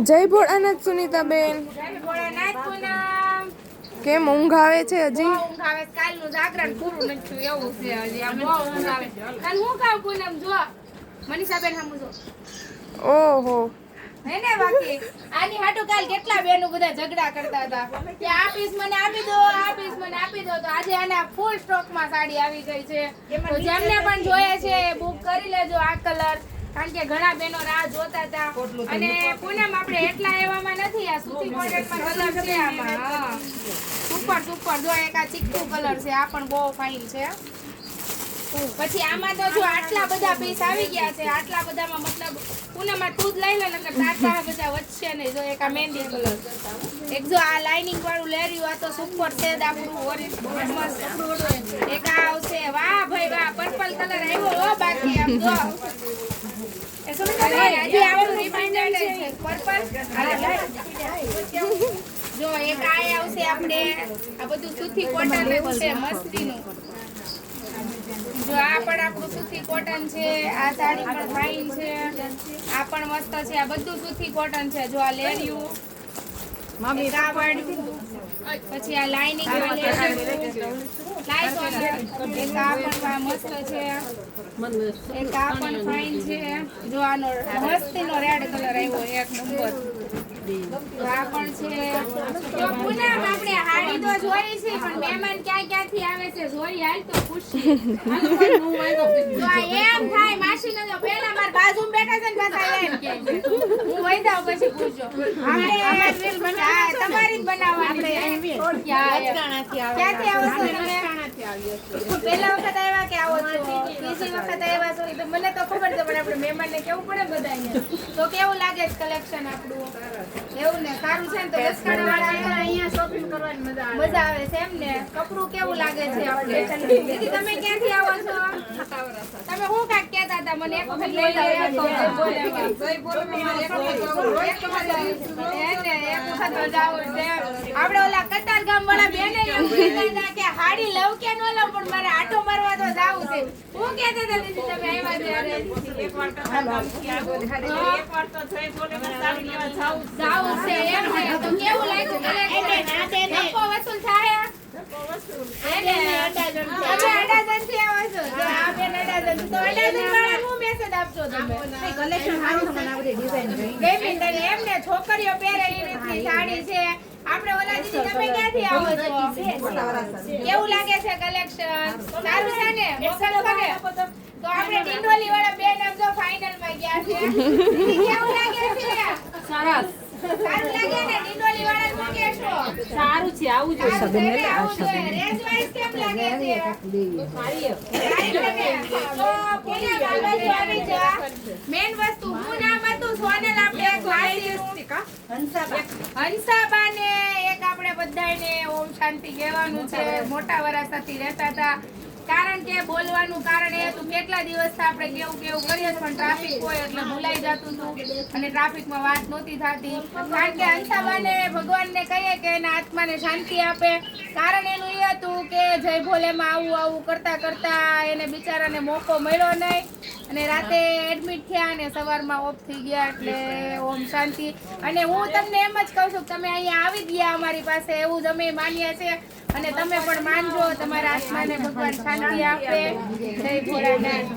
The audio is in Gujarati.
જય ભોળાનાથ સુનીતાબેન. જય ભોળાનાથ પૂનમ. કેમ ઊંઘ આવે છે હજી? ઊંઘ આવે. કાલનું જાગરણ પૂરું નથી થયું એવું છે હજી. આમ બહુ ઊંઘ આવે. કાલ હું કામ પૂનમ જો મનીષાબેન સમજો. ઓહો. હેને બાકી આની હાટુ કાલ કેટલા બેનો બધા ઝઘડા કરતા હતા કે આ પીસ મને આપી દો, આ પીસ મને આપી દો. તો આજે આના ફૂલ સ્ટોક માં સાડી આવી ગઈ છે. તો જેમને પણ જોઈએ છે બુક કરી લેજો આ કલર, કારણ કે ઘણા બેનો રાહ જોતા હતા. અને પૂનમ આપણે એટલા એવામાં નથી, આ સૂતી કોટનમાં કલર છે આમાં. હા સુપર સુપર. જો એક આ ચીકુ કલર છે, આ પણ બહુ ફાઇન છે. પછી આમાં તો જો આટલા બધા પીસ આવી ગયા છે. આટલા બધામાં મતલબ પૂનમમાં તું જ લઈ લે ને તાતા બધા વચ્ચે નહીં. જો એક આ મહેંદી કલર, એક જો આ લાઇનિંગ વાળું લેર્યું, આ તો સુપર છે આપણું ઓરેન્જ મસ્ત. એક આ આવશે, વાહ ભાઈ વાહ, પર્પલ કલર આવ્યો હો. બાકી આમ જો એ સુનિતા હજી આપણું રિમાઇન્ડર છે પર્પલ. જો એક આ આવશે આપણે, આ બધું સૂતી કોટન છે મસ્તીનું. જો આ પણ આપણું સૂતી કોટન છે. આ સાડી પણ ફાઇન છે, આ પણ મસ્ત છે. આ બધું સૂતી કોટન છે. જો આ લેરિયું, પછી આ લાઇનિંગ એક આ પણ મસ્ત છે, એક આ પણ ફાઇન છે. જો આનો મસ્તીનો રેડ કલર આવ્યો એક નંબર. આ પણ છે. તો પૂનમ આપણે હાડી તો જોઈ છે, પણ મહેમાન ક્યાંથી આવે છે જોઈ હાલ તો ખુશી. તો આ એમ થાય માસીને જો પહેલા માર બાજુમાં બેઠા છે ને પાછા એમ કે હું વઈ જાવ પછી પૂછજો. આપણે તમારી જ બનાવવાની. ક્યાંથી આવો છો તમે? પહેલા વખત આવ્યા કે આવો છો? ત્રીજી વખત આવ્યા છો? તો મને તો ખબર છે, પણ આપણે મહેમાનને કેવું પડે બધાને. તો કેવું લાગે છે કલેક્શન આપણું? એવું ને સારું છે ને? તો દસકાડા અહીંયા શોપિંગ કરવાની મજા આવે છે એમ ને? કપડું કેવું લાગે છે આપણે? દીદી તમે ક્યાંથી આવો છો? તમે હું કાક કહેતા હતા મને એક વખત લઈ જાવ. આપણે ઓલા કતાર ગામ વાળા બેને એમ કહેતા હતા કે હાડી લઉં કે ન લઉં, પણ મારે આટો મારવા તો જાવું છે. હું કહેતા હતા દીદી તમે આવ્યા ત્યારે એકવાર કતાર ગામ એકવાર તો જઈ બોલે સાડી લેવા જાવું છે એમ ને? તો કેવું લાગ્યું? ધક્કો વસૂલ થાય? તમે અડાજણથી આવો છો? આ બેન અડાજણ. તો અડાજણ વાળા હું મેસેજ આપજો તમે? કલેક્શન સારું છે, મને આવડે ડિઝાઇન ગમી તને એમ ને? છોકરીઓ પહેરે એ રીતની સાડી છે. આપણે ઓલા દીદી તમે ક્યાંથી આવો છો? કેવું લાગે છે કલેક્શન? સારું છે ને? મોકલશો ને? તો આપણે ડિંડોલી વાળા બેન આપજો ફાઇનલ માં ગયા છે. કેવું લાગે છે? સરસ. સારું લાગે ને? ડિંડોલી વાળા નું કેશો સારું છે, આવું જોઈએ. સબેને આવું જોઈએ. રેન્જ વાઇઝ કેમ લાગે છે? સારી લાગે. તો પૂનમ બાજુ આવી જા. મેન વસ્તુ હું નામ હતું સોનલ, આપણે એક હંસાબાને એક આપણે બધાને ઓમ શાંતિ કહેવાનું છે. મોટા વરાસાથી રહેતા હતા. કારણ કે બોલવાનું કારણ એ હતું કેટલા દિવસથી આપણે કેવું કરીએ, પણ ટ્રાફિક હોય એટલે ભૂલાઈ જતું હતું અને ટ્રાફિકમાં વાત નહોતી થતી. કારણ કે હંસાબાને ભગવાનને કહીએ કે એના આત્માને શાંતિ આપે. કારણ એનું એ હતું કે જય ભોલેમાં આવું કરતા કરતા એને બિચારાને મોકો મળ્યો નહીં અને રાતે એડમિટ થયા અને સવારમાં ઓફ થઈ ગયા. એટલે ઓમ શાંતિ. અને હું તમને એમ જ કહું છું કે તમે અહીંયા આવી ગયા અમારી પાસે, એવું જ અમે માનીએ છીએ. અને તમે પણ માનજો, તમારા આત્માને ભગવાન શાંતિ આપે. જય ભોળાનાથ.